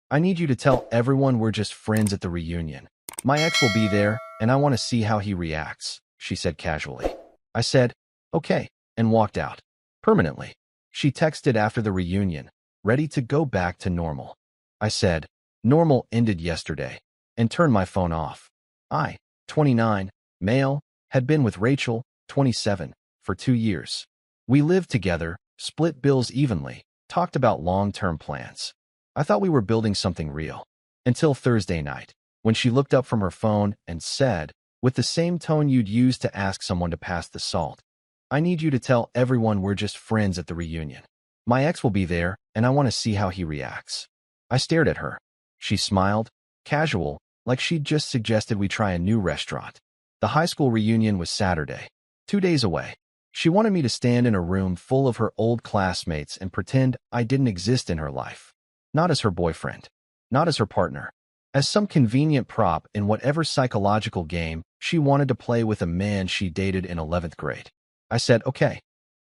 I need you to tell everyone we're just friends at the reunion. My ex will be there, and I want to see how he reacts, she said casually. I said, okay, and walked out. Permanently. She texted after the reunion, ready to go back to normal. I said, normal ended yesterday, and turned my phone off. I, 29, male, had been with Rachel, 27, for 2 years. We lived together, split bills evenly, talked about long-term plans. I thought we were building something real. Until Thursday night, when she looked up from her phone and said, with the same tone you'd use to ask someone to pass the salt, I need you to tell everyone we're just friends at the reunion. My ex will be there, and I want to see how he reacts. I stared at her. She smiled, casual, like she'd just suggested we try a new restaurant. The high school reunion was Saturday, 2 days away. She wanted me to stand in a room full of her old classmates and pretend I didn't exist in her life. Not as her boyfriend. Not as her partner. As some convenient prop in whatever psychological game she wanted to play with a man she dated in 11th grade. I said, okay.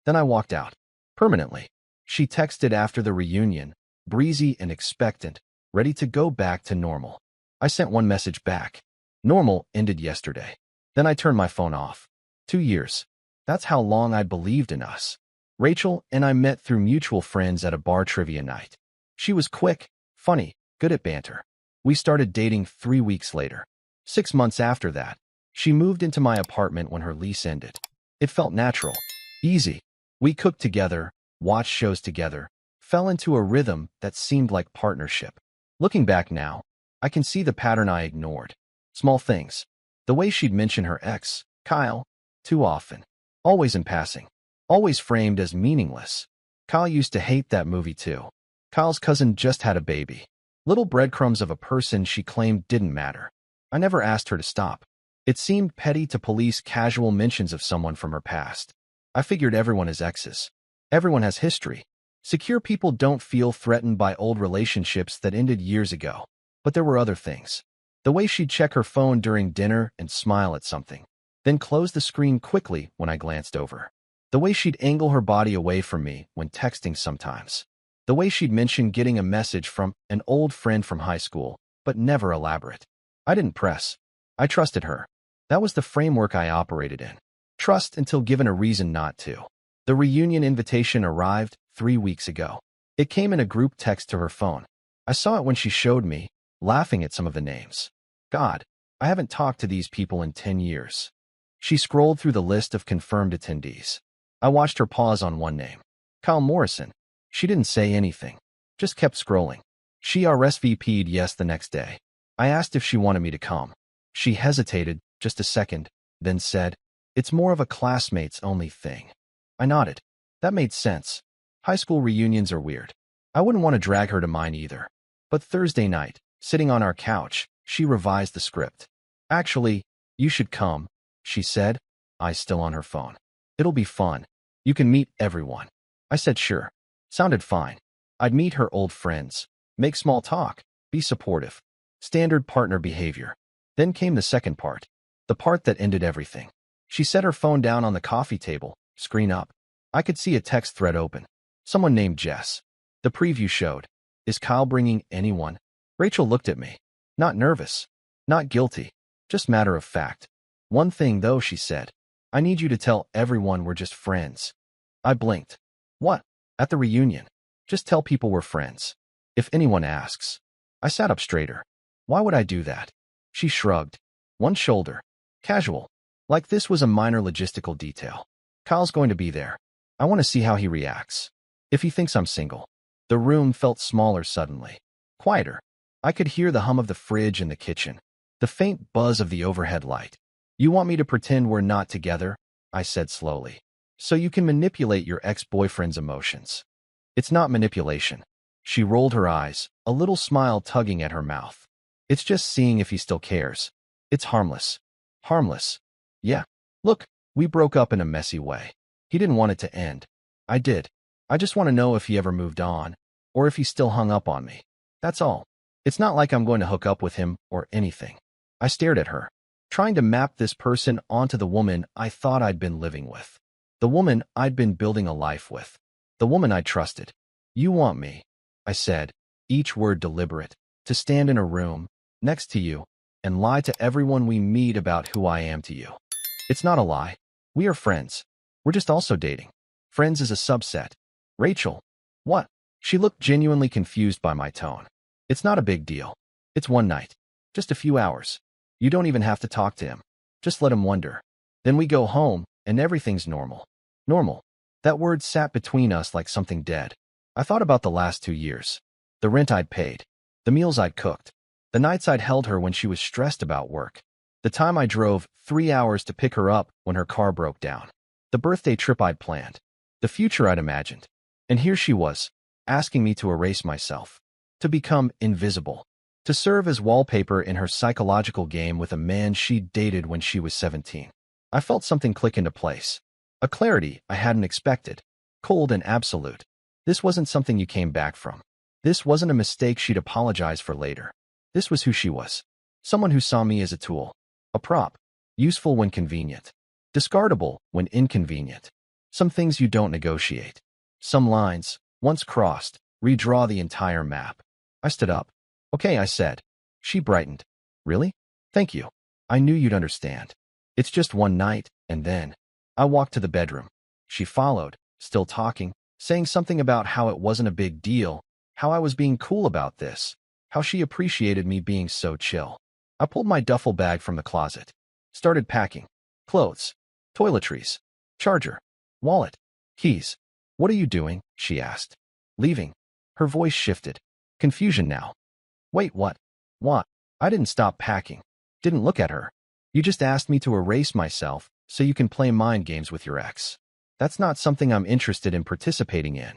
Then I walked out. Permanently. She texted after the reunion, breezy and expectant, ready to go back to normal. I sent one message back. Normal ended yesterday. Then I turned my phone off. 2 years. That's how long I believed in us. Rachel and I met through mutual friends at a bar trivia night. She was quick, funny, good at banter. We started dating 3 weeks later. 6 months after that, she moved into my apartment when her lease ended. It felt natural, easy. We cooked together, watched shows together, fell into a rhythm that seemed like partnership. Looking back now, I can see the pattern I ignored. Small things. The way she'd mention her ex, Kyle, too often. Always in passing. Always framed as meaningless. Kyle used to hate that movie too. Kyle's cousin just had a baby. Little breadcrumbs of a person she claimed didn't matter. I never asked her to stop. It seemed petty to police casual mentions of someone from her past. I figured everyone is exes. Everyone has history. Secure people don't feel threatened by old relationships that ended years ago. But there were other things. The way she'd check her phone during dinner and smile at something, then close the screen quickly when I glanced over. The way she'd angle her body away from me when texting sometimes. The way she'd mention getting a message from an old friend from high school, but never elaborate. I didn't press. I trusted her. That was the framework I operated in. Trust until given a reason not to. The reunion invitation arrived 3 weeks ago. It came in a group text to her phone. I saw it when she showed me, laughing at some of the names. God, I haven't talked to these people in 10 years. She scrolled through the list of confirmed attendees. I watched her pause on one name. Kyle Morrison. She didn't say anything. Just kept scrolling. She RSVP'd yes the next day. I asked if she wanted me to come. She hesitated just a second, then said, it's more of a classmates-only thing. I nodded. That made sense. High school reunions are weird. I wouldn't want to drag her to mine either. But Thursday night, sitting on our couch, she revised the script. Actually, you should come, she said, eyes still on her phone. It'll be fun. You can meet everyone. I said sure. Sounded fine. I'd meet her old friends, make small talk, be supportive. Standard partner behavior. Then came the second part. The part that ended everything. She set her phone down on the coffee table, screen up. I could see a text thread open. Someone named Jess. The preview showed. Is Kyle bringing anyone? Rachel looked at me. Not nervous. Not guilty. Just matter of fact. One thing though, she said. I need you to tell everyone we're just friends. I blinked. What? At the reunion. Just tell people we're friends. If anyone asks. I sat up straighter. Why would I do that? She shrugged. One shoulder. Casual. Like this was a minor logistical detail. Kyle's going to be there. I want to see how he reacts. If he thinks I'm single. The room felt smaller suddenly. Quieter. I could hear the hum of the fridge in the kitchen. The faint buzz of the overhead light. You want me to pretend we're not together? I said slowly. So you can manipulate your ex-boyfriend's emotions. It's not manipulation. She rolled her eyes, a little smile tugging at her mouth. It's just seeing if he still cares. It's harmless. Harmless. Yeah. Look, we broke up in a messy way. He didn't want it to end. I did. I just want to know if he ever moved on, or if he still hung up on me. That's all. It's not like I'm going to hook up with him or anything. I stared at her, trying to map this person onto the woman I thought I'd been living with. The woman I'd been building a life with. The woman I trusted. You want me, I said, each word deliberate. To stand in a room, next to you, and lie to everyone we meet about who I am to you. It's not a lie. We are friends. We're just also dating. Friends is a subset. Rachel. What? She looked genuinely confused by my tone. It's not a big deal. It's one night. Just a few hours. You don't even have to talk to him. Just let him wonder. Then we go home, and everything's normal. Normal. That word sat between us like something dead. I thought about the last 2 years. The rent I'd paid. The meals I'd cooked. The nights I'd held her when she was stressed about work. The time I drove 3 hours to pick her up when her car broke down. The birthday trip I'd planned. The future I'd imagined. And here she was, asking me to erase myself. To become invisible. To serve as wallpaper in her psychological game with a man she'd dated when she was 17. I felt something click into place. A clarity I hadn't expected. Cold and absolute. This wasn't something you came back from. This wasn't a mistake she'd apologize for later. This was who she was. Someone who saw me as a tool. A prop. Useful when convenient. Discardable when inconvenient. Some things you don't negotiate. Some lines, once crossed, redraw the entire map. I stood up. Okay, I said. She brightened. Really? Thank you. I knew you'd understand. It's just one night, and then. I walked to the bedroom. She followed, still talking, saying something about how it wasn't a big deal, how I was being cool about this, how she appreciated me being so chill. I pulled my duffel bag from the closet. Started packing. Clothes. Toiletries. Charger. Wallet. Keys. What are you doing? She asked. Leaving. Her voice shifted. Confusion now. Wait, what? What? I didn't stop packing. Didn't look at her. You just asked me to erase myself so you can play mind games with your ex. That's not something I'm interested in participating in.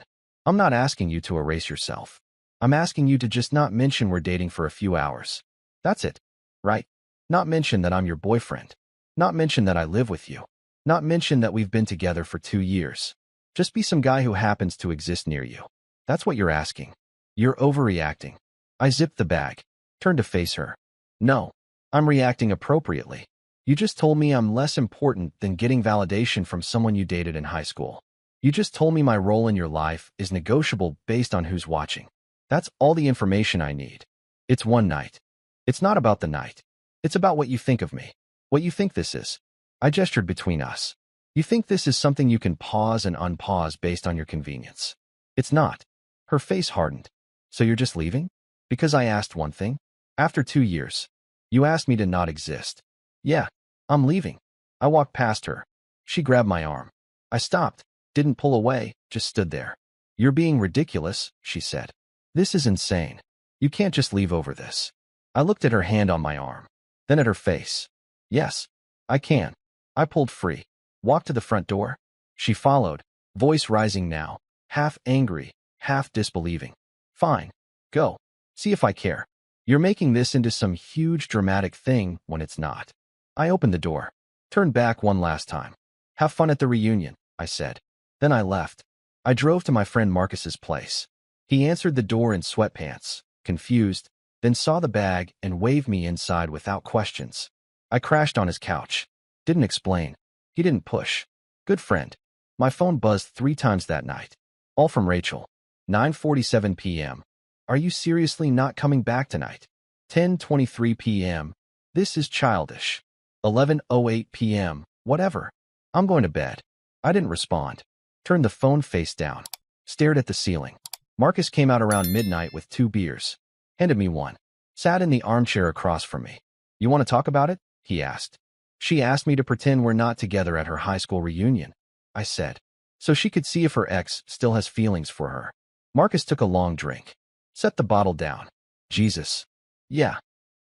I'm not asking you to erase yourself. I'm asking you to just not mention we're dating for a few hours. That's it. Right? Not mention that I'm your boyfriend. Not mention that I live with you. Not mention that we've been together for 2 years. Just be some guy who happens to exist near you. That's what you're asking. You're overreacting. I zipped the bag. Turned to face her. No. I'm reacting appropriately. You just told me I'm less important than getting validation from someone you dated in high school. You just told me my role in your life is negotiable based on who's watching. That's all the information I need. It's one night. It's not about the night. It's about what you think of me. What you think this is. I gestured between us. You think this is something you can pause and unpause based on your convenience. It's not. Her face hardened. So you're just leaving? Because I asked one thing? After 2 years. You asked me to not exist. Yeah, I'm leaving. I walked past her. She grabbed my arm. I stopped, didn't pull away, just stood there. You're being ridiculous, she said. This is insane. You can't just leave over this. I looked at her hand on my arm, then at her face. Yes, I can. I pulled free. Walked to the front door. She followed, voice rising now, half angry, half disbelieving. Fine. Go. See if I care. You're making this into some huge dramatic thing when it's not. I opened the door. Turned back one last time. Have fun at the reunion, I said. Then I left. I drove to my friend Marcus's place. He answered the door in sweatpants, confused, then saw the bag and waved me inside without questions. I crashed on his couch. Didn't explain. He didn't push. Good friend. My phone buzzed 3 times that night. All from Rachel. 9:47 p.m. Are you seriously not coming back tonight? 10:23 p.m. This is childish. 11:08 p.m. Whatever. I'm going to bed. I didn't respond. Turned the phone face down. Stared at the ceiling. Marcus came out around midnight with 2 beers. Handed me one. Sat in the armchair across from me. You want to talk about it? He asked. She asked me to pretend we're not together at her high school reunion. I said. So she could see if her ex still has feelings for her. Marcus took a long drink. Set the bottle down. Jesus. Yeah.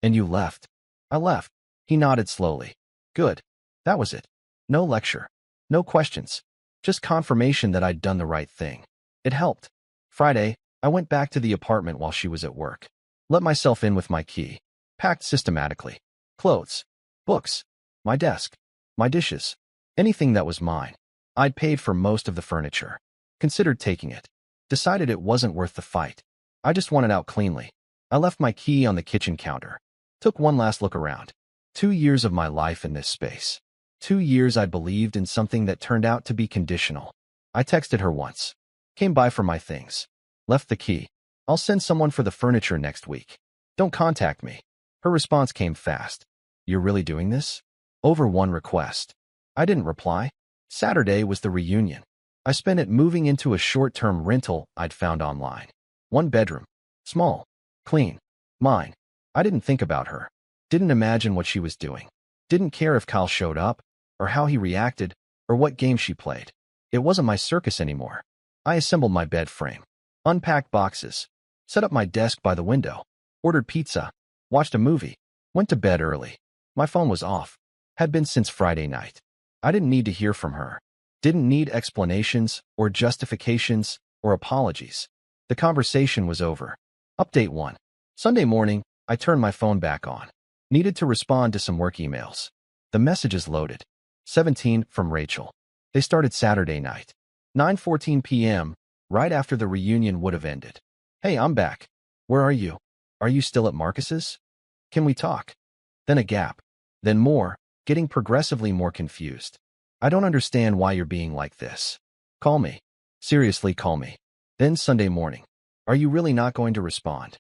And you left. I left. He nodded slowly. Good. That was it. No lecture. No questions. Just confirmation that I'd done the right thing. It helped. Friday, I went back to the apartment while she was at work. Let myself in with my key. Packed systematically. Clothes. Books. My desk. My dishes. Anything that was mine. I'd paid for most of the furniture. Considered taking it. Decided it wasn't worth the fight. I just wanted out cleanly. I left my key on the kitchen counter. Took one last look around. 2 years of my life in this space. 2 years I believed in something that turned out to be conditional. I texted her once. Came by for my things. Left the key. I'll send someone for the furniture next week. Don't contact me. Her response came fast. You're really doing this? Over one request. I didn't reply. Saturday was the reunion. I spent it moving into a short-term rental I'd found online. 1 bedroom. Small. Clean. Mine. I didn't think about her. Didn't imagine what she was doing. Didn't care if Kyle showed up, or how he reacted, or what game she played. It wasn't my circus anymore. I assembled my bed frame. Unpacked boxes. Set up my desk by the window. Ordered pizza. Watched a movie. Went to bed early. My phone was off. Had been since Friday night. I didn't need to hear from her. Didn't need explanations, or justifications, or apologies. The conversation was over. Update 1. Sunday morning, I turned my phone back on. Needed to respond to some work emails. The messages loaded. 17 from Rachel. They started Saturday night. 9:14 p.m., right after the reunion would have ended. Hey, I'm back. Where are you? Are you still at Marcus's? Can we talk? Then a gap. Then more, getting progressively more confused. I don't understand why you're being like this. Call me. Seriously, call me. Then Sunday morning. Are you really not going to respond?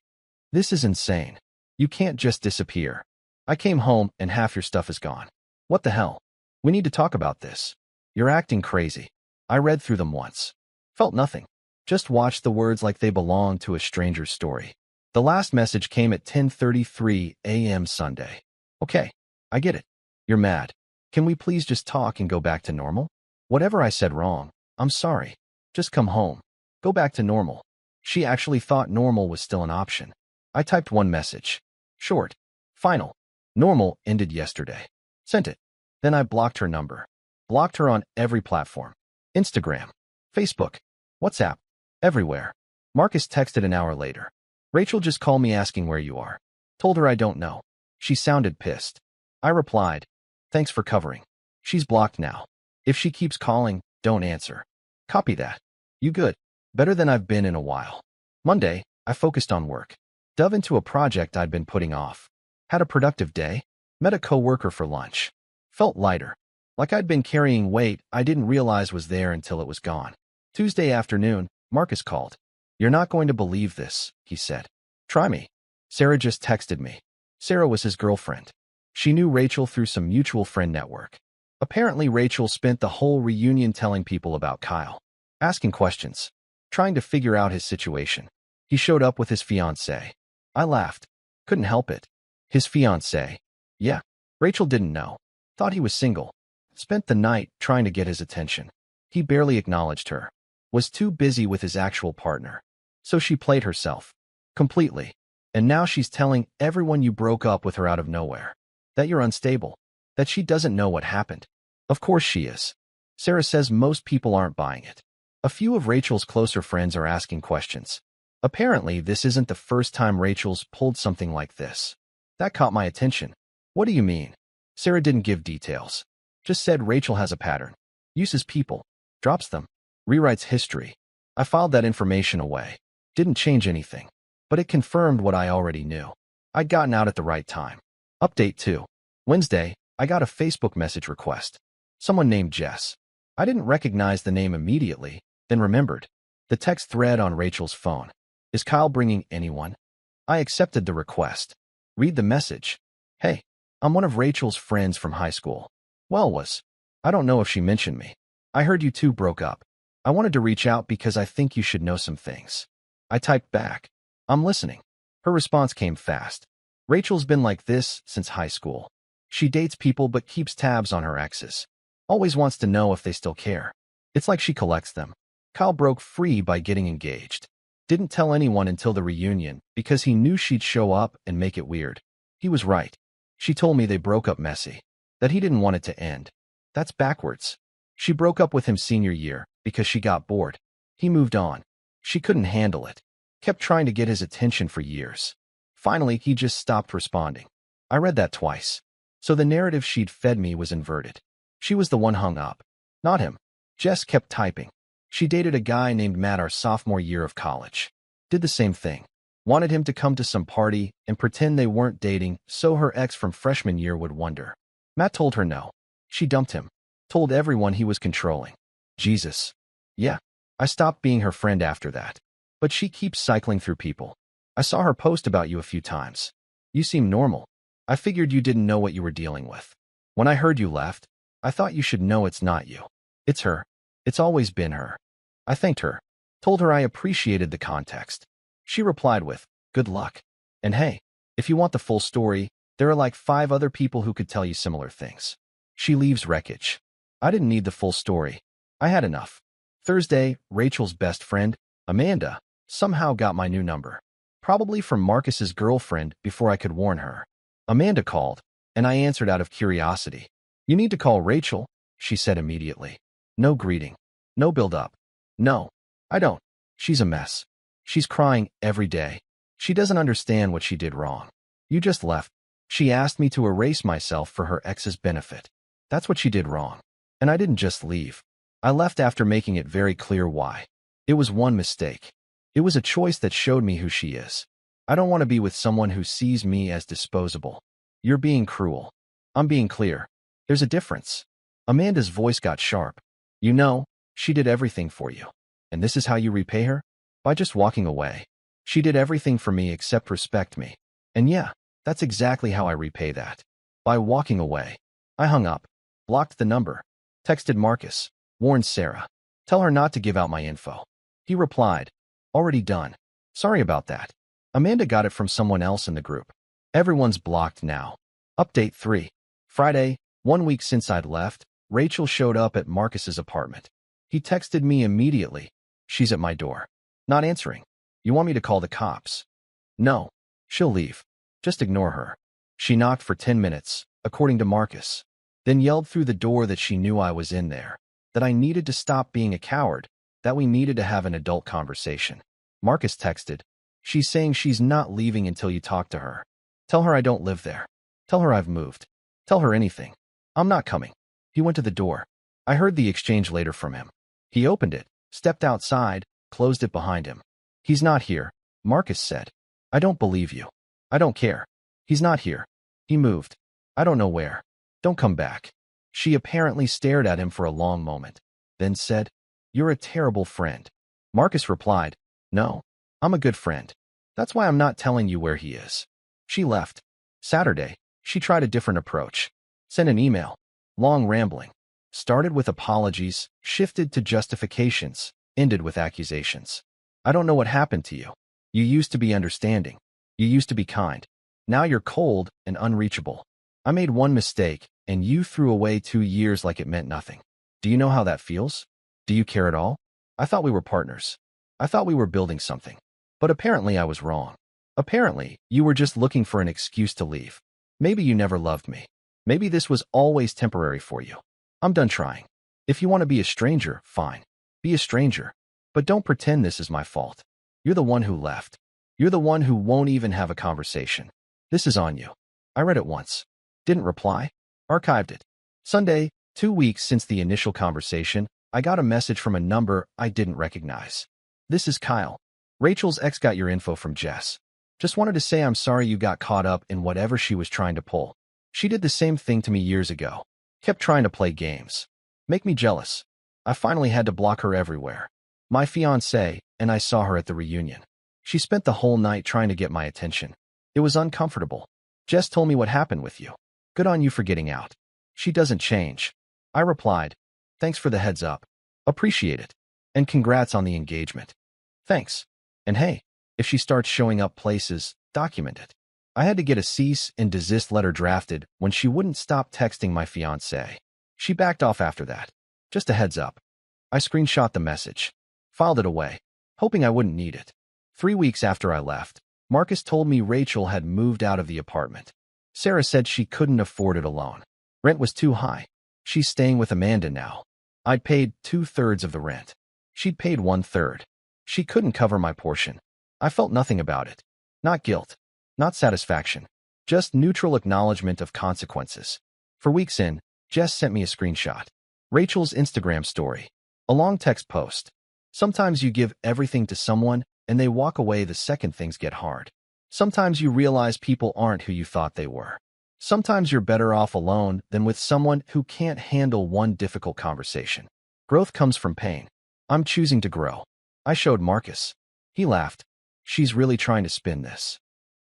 This is insane. You can't just disappear. I came home and half your stuff is gone. What the hell? We need to talk about this. You're acting crazy. I read through them once. Felt nothing. Just watched the words like they belonged to a stranger's story. The last message came at 10:33 a.m. Sunday. Okay, I get it. You're mad. Can we please just talk and go back to normal? Whatever I said wrong, I'm sorry. Just come home. Go back to normal. She actually thought normal was still an option. I typed one message. Short. Final. Normal ended yesterday. Sent it. Then I blocked her number. Blocked her on every platform. Instagram. Facebook. WhatsApp. Everywhere. Marcus texted an hour later. Rachel just called me asking where you are. Told her I don't know. She sounded pissed. I replied, thanks for covering. She's blocked now. If she keeps calling, don't answer. Copy that. You good? Better than I've been in a while. Monday, I focused on work. Dove into a project I'd been putting off. Had a productive day. Met a coworker for lunch. Felt lighter. Like I'd been carrying weight I didn't realize was there until it was gone. Tuesday afternoon, Marcus called. You're not going to believe this, he said. Try me. Sarah just texted me. Sarah was his girlfriend. She knew Rachel through some mutual friend network. Apparently, Rachel spent the whole reunion telling people about Kyle. Asking questions. Trying to figure out his situation. He showed up with his fiancée. I laughed. Couldn't help it. His fiancée. Yeah. Rachel didn't know. Thought he was single. Spent the night trying to get his attention. He barely acknowledged her. Was too busy with his actual partner. So she played herself. Completely. And now she's telling everyone you broke up with her out of nowhere. That you're unstable. That she doesn't know what happened. Of course she is. Sarah says most people aren't buying it. A few of Rachel's closer friends are asking questions. Apparently, this isn't the first time Rachel's pulled something like this. That caught my attention. What do you mean? Sarah didn't give details. Just said Rachel has a pattern. Uses people. Drops them. Rewrites history. I filed that information away. Didn't change anything. But it confirmed what I already knew. I'd gotten out at the right time. Update 2. Wednesday, I got a Facebook message request. Someone named Jess. I didn't recognize the name immediately, then remembered. The text thread on Rachel's phone. Is Kyle bringing anyone? I accepted the request. Read the message. Hey, I'm one of Rachel's friends from high school. I don't know if she mentioned me. I heard you two broke up. I wanted to reach out because I think you should know some things. I typed back. I'm listening. Her response came fast. Rachel's been like this since high school. She dates people but keeps tabs on her exes. Always wants to know if they still care. It's like she collects them. Kyle broke free by getting engaged. Didn't tell anyone until the reunion because he knew she'd show up and make it weird. He was right. She told me they broke up messy. That he didn't want it to end. That's backwards. She broke up with him senior year because she got bored. He moved on. She couldn't handle it. Kept trying to get his attention for years. Finally, he just stopped responding. I read that twice. So the narrative she'd fed me was inverted. She was the one hung up. Not him. Jess kept typing. She dated a guy named Matt our sophomore year of college. Did the same thing. Wanted him to come to some party and pretend they weren't dating so her ex from freshman year would wonder. Matt told her no. She dumped him. Told everyone he was controlling. Jesus. Yeah. I stopped being her friend after that. But she keeps cycling through people. I saw her post about you a few times. You seem normal. I figured you didn't know what you were dealing with. When I heard you left, I thought you should know it's not you. It's her. It's always been her. I thanked her, told her I appreciated the context. She replied with, good luck. And hey, if you want the full story, there are like 5 other people who could tell you similar things. She leaves wreckage. I didn't need the full story. I had enough. Thursday, Rachel's best friend, Amanda, somehow got my new number. Probably from Marcus's girlfriend before I could warn her. Amanda called, and I answered out of curiosity. You need to call Rachel, she said immediately. No greeting. No build-up. No, I don't. She's a mess. She's crying every day. She doesn't understand what she did wrong. You just left. She asked me to erase myself for her ex's benefit. That's what she did wrong. And I didn't just leave. I left after making it very clear why. It was one mistake. It was a choice that showed me who she is. I don't want to be with someone who sees me as disposable. You're being cruel. I'm being clear. There's a difference. Amanda's voice got sharp. You know, she did everything for you. And this is how you repay her? By just walking away. She did everything for me except respect me. And yeah, that's exactly how I repay that. By walking away. I hung up, blocked the number, texted Marcus, warned Sarah. Tell her not to give out my info. He replied, already done. Sorry about that. Amanda got it from someone else in the group. Everyone's blocked now. Update 3. Friday, 1 week since I'd left, Rachel showed up at Marcus's apartment. He texted me immediately. She's at my door. Not answering. You want me to call the cops? No. She'll leave. Just ignore her. She knocked for 10 minutes, according to Marcus. Then yelled through the door that she knew I was in there, that I needed to stop being a coward, that we needed to have an adult conversation. Marcus texted, she's saying she's not leaving until you talk to her. Tell her I don't live there. Tell her I've moved. Tell her anything. I'm not coming. He went to the door. I heard the exchange later from him. He opened it, stepped outside, closed it behind him. He's not here, Marcus said. I don't believe you. I don't care. He's not here. He moved. I don't know where. Don't come back. She apparently stared at him for a long moment, then said, you're a terrible friend. Marcus replied, no, I'm a good friend. That's why I'm not telling you where he is. She left. Saturday, she tried a different approach. Sent an email. Long rambling. Started with apologies, shifted to justifications, ended with accusations. I don't know what happened to you. You used to be understanding. You used to be kind. Now you're cold and unreachable. I made one mistake, and you threw away 2 years like it meant nothing. Do you know how that feels? Do you care at all? I thought we were partners. I thought we were building something. But apparently I was wrong. Apparently, you were just looking for an excuse to leave. Maybe you never loved me. Maybe this was always temporary for you. I'm done trying. If you want to be a stranger, fine. Be a stranger. But don't pretend this is my fault. You're the one who left. You're the one who won't even have a conversation. This is on you. I read it once. Didn't reply. Archived it. Sunday, 2 weeks since the initial conversation, I got a message from a number I didn't recognize. This is Kyle. Rachel's ex got your info from Jess. Just wanted to say I'm sorry you got caught up in whatever she was trying to pull. She did the same thing to me years ago. Kept trying to play games. Make me jealous. I finally had to block her everywhere. My fiancé and I saw her at the reunion. She spent the whole night trying to get my attention. It was uncomfortable. Jess told me what happened with you. Good on you for getting out. She doesn't change. I replied, thanks for the heads up. Appreciate it. And congrats on the engagement. Thanks. And hey, if she starts showing up places, document it. I had to get a cease and desist letter drafted when she wouldn't stop texting my fiancé. She backed off after that. Just a heads up. I screenshot the message. Filed it away, hoping I wouldn't need it. 3 weeks after I left, Marcus told me Rachel had moved out of the apartment. Sarah said she couldn't afford it alone. Rent was too high. She's staying with Amanda now. I'd paid 2/3 of the rent. She'd paid 1/3. She couldn't cover my portion. I felt nothing about it. Not guilt. Not satisfaction. Just neutral acknowledgement of consequences. For weeks in, Jess sent me a screenshot. Rachel's Instagram story. A long text post. Sometimes you give everything to someone and they walk away the second things get hard. Sometimes you realize people aren't who you thought they were. Sometimes you're better off alone than with someone who can't handle one difficult conversation. Growth comes from pain. I'm choosing to grow. I showed Marcus. He laughed. She's really trying to spin this.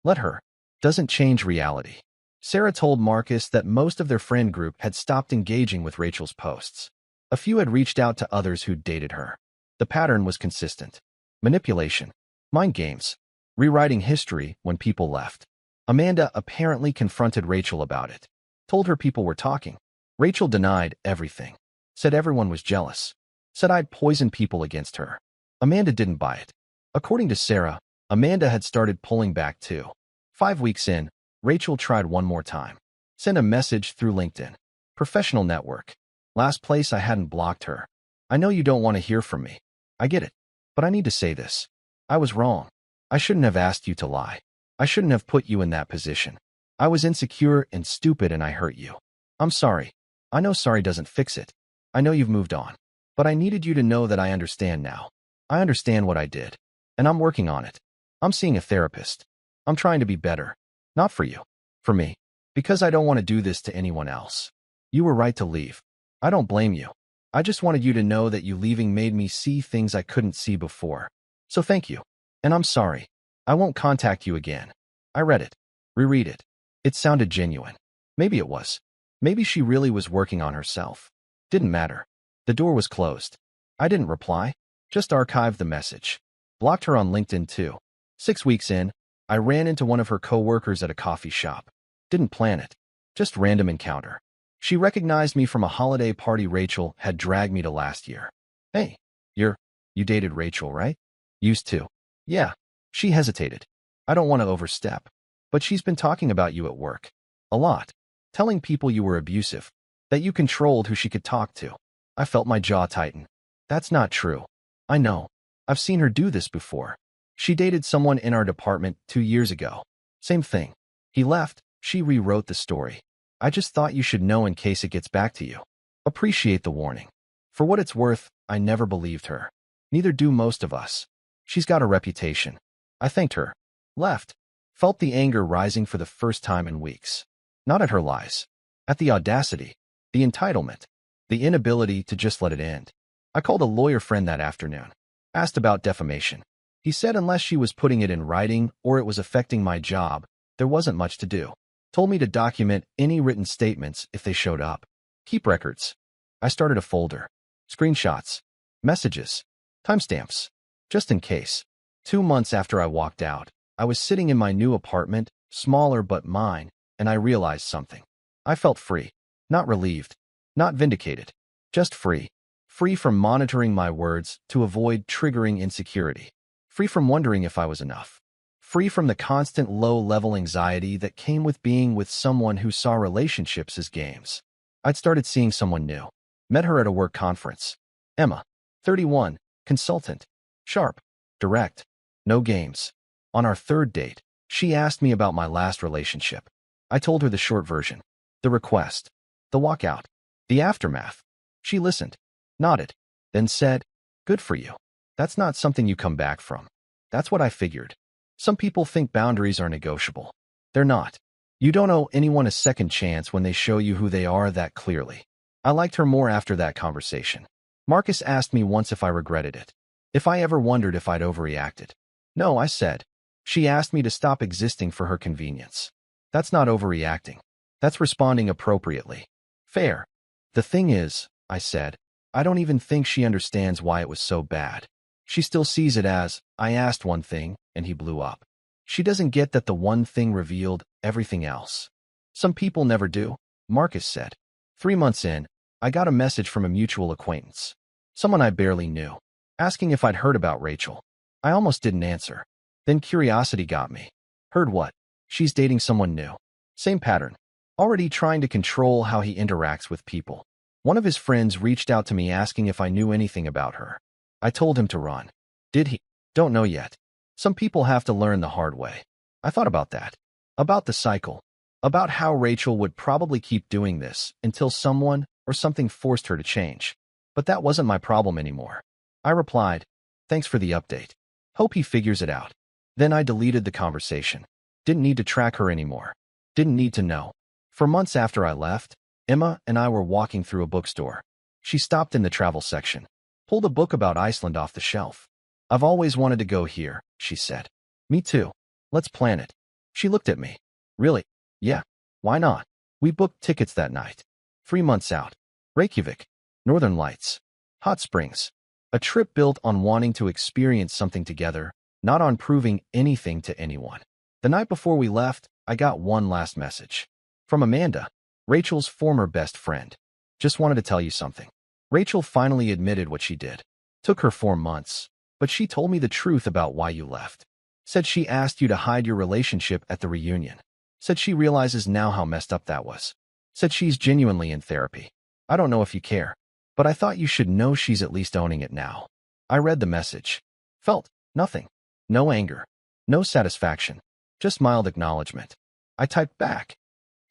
Let her. Doesn't change reality. Sarah told Marcus that most of their friend group had stopped engaging with Rachel's posts. A few had reached out to others who'd dated her. The pattern was consistent. Manipulation. Mind games. Rewriting history when people left. Amanda apparently confronted Rachel about it. Told her people were talking. Rachel denied everything. Said everyone was jealous. Said I'd poison people against her. Amanda didn't buy it. According to Sarah, Amanda had started pulling back too. 5 weeks in, Rachel tried one more time. Sent a message through LinkedIn. Professional network. Last place I hadn't blocked her. I know you don't want to hear from me. I get it. But I need to say this. I was wrong. I shouldn't have asked you to lie. I shouldn't have put you in that position. I was insecure and stupid and I hurt you. I'm sorry. I know sorry doesn't fix it. I know you've moved on. But I needed you to know that I understand now. I understand what I did. And I'm working on it. I'm seeing a therapist. I'm trying to be better. Not for you. For me. Because I don't want to do this to anyone else. You were right to leave. I don't blame you. I just wanted you to know that you leaving made me see things I couldn't see before. So thank you. And I'm sorry. I won't contact you again. I read it. Reread it. It sounded genuine. Maybe it was. Maybe she really was working on herself. Didn't matter. The door was closed. I didn't reply. Just archived the message. Blocked her on LinkedIn too. 6 weeks in, I ran into one of her co-workers at a coffee shop. Didn't plan it. Just random encounter. She recognized me from a holiday party Rachel had dragged me to last year. Hey, you dated Rachel, right? Used to. Yeah. She hesitated. I don't want to overstep. But she's been talking about you at work. A lot. Telling people you were abusive. That you controlled who she could talk to. I felt my jaw tighten. That's not true. I know. I've seen her do this before. She dated someone in our department 2 years ago. Same thing. He left. She rewrote the story. I just thought you should know in case it gets back to you. Appreciate the warning. For what it's worth, I never believed her. Neither do most of us. She's got a reputation. I thanked her. Left. Felt the anger rising for the first time in weeks. Not at her lies. At the audacity. The entitlement. The inability to just let it end. I called a lawyer friend that afternoon. Asked about defamation. He said unless she was putting it in writing or it was affecting my job, there wasn't much to do. Told me to document any written statements if they showed up. Keep records. I started a folder. Screenshots. Messages. Timestamps. Just in case. 2 months after I walked out, I was sitting in my new apartment, smaller but mine, and I realized something. I felt free. Not relieved. Not vindicated. Just free. Free from monitoring my words to avoid triggering insecurity. Free from wondering if I was enough. Free from the constant low-level anxiety that came with being with someone who saw relationships as games. I'd started seeing someone new. Met her at a work conference. Emma. 31. Consultant. Sharp. Direct. No games. On our 3rd date, she asked me about my last relationship. I told her the short version. The request. The walkout. The aftermath. She listened. Nodded. Then said, "Good for you. That's not something you come back from." That's what I figured. Some people think boundaries are negotiable. They're not. You don't owe anyone a second chance when they show you who they are that clearly. I liked her more after that conversation. Marcus asked me once if I regretted it. If I ever wondered if I'd overreacted. No, I said. She asked me to stop existing for her convenience. That's not overreacting. That's responding appropriately. Fair. The thing is, I said, I don't even think she understands why it was so bad. She still sees it as, I asked one thing, and he blew up. She doesn't get that the one thing revealed everything else. Some people never do, Marcus said. 3 months in, I got a message from a mutual acquaintance. Someone I barely knew. Asking if I'd heard about Rachel. I almost didn't answer. Then curiosity got me. Heard what? She's dating someone new. Same pattern. Already trying to control how he interacts with people. One of his friends reached out to me asking if I knew anything about her. I told him to run. Did he? Don't know yet. Some people have to learn the hard way. I thought about that. About the cycle. About how Rachel would probably keep doing this until someone or something forced her to change. But that wasn't my problem anymore. I replied, "Thanks for the update. Hope he figures it out." Then I deleted the conversation. Didn't need to track her anymore. Didn't need to know. For months after I left, Emma and I were walking through a bookstore. She stopped in the travel section. Pulled a book about Iceland off the shelf. "I've always wanted to go here," she said. Me too. Let's plan it. She looked at me. Really? Yeah. Why not? We booked tickets that night. 3 months out. Reykjavik. Northern Lights. Hot Springs. A trip built on wanting to experience something together, not on proving anything to anyone. The night before we left, I got one last message. From Amanda, Rachel's former best friend. Just wanted to tell you something. Rachel finally admitted what she did. Took her 4 months, but she told me the truth about why you left. Said she asked you to hide your relationship at the reunion. Said she realizes now how messed up that was. Said she's genuinely in therapy. I don't know if you care, but I thought you should know she's at least owning it now. I read the message. Felt nothing. No anger. No satisfaction. Just mild acknowledgement. I typed back.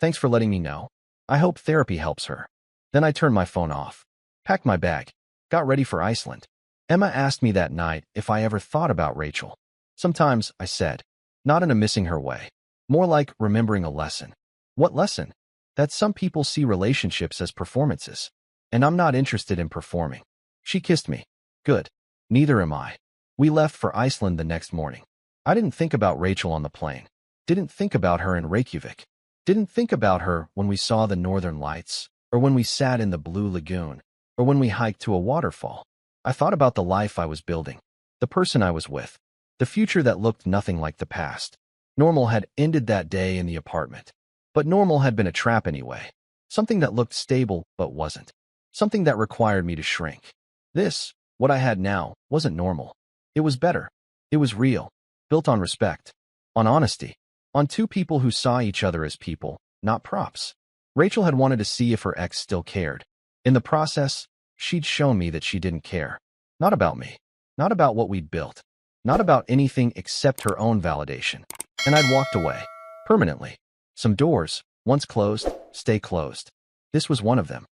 Thanks for letting me know. I hope therapy helps her. Then I turned my phone off. Packed my bag. Got ready for Iceland. Emma asked me that night if I ever thought about Rachel. Sometimes, I said. Not in a missing her way. More like remembering a lesson. What lesson? That some people see relationships as performances. And I'm not interested in performing. She kissed me. Good. Neither am I. We left for Iceland the next morning. I didn't think about Rachel on the plane. Didn't think about her in Reykjavik. Didn't think about her when we saw the Northern Lights, or when we sat in the Blue Lagoon, or when we hiked to a waterfall. I thought about the life I was building, the person I was with, the future that looked nothing like the past. Normal had ended that day in the apartment. But normal had been a trap anyway. Something that looked stable but wasn't. Something that required me to shrink. This, what I had now, wasn't normal. It was better. It was real. Built on respect. On honesty. On two people who saw each other as people, not props. Rachel had wanted to see if her ex still cared. In the process, she'd shown me that she didn't care. Not about me. Not about what we'd built. Not about anything except her own validation. And I'd walked away. Permanently. Some doors, once closed, stay closed. This was one of them.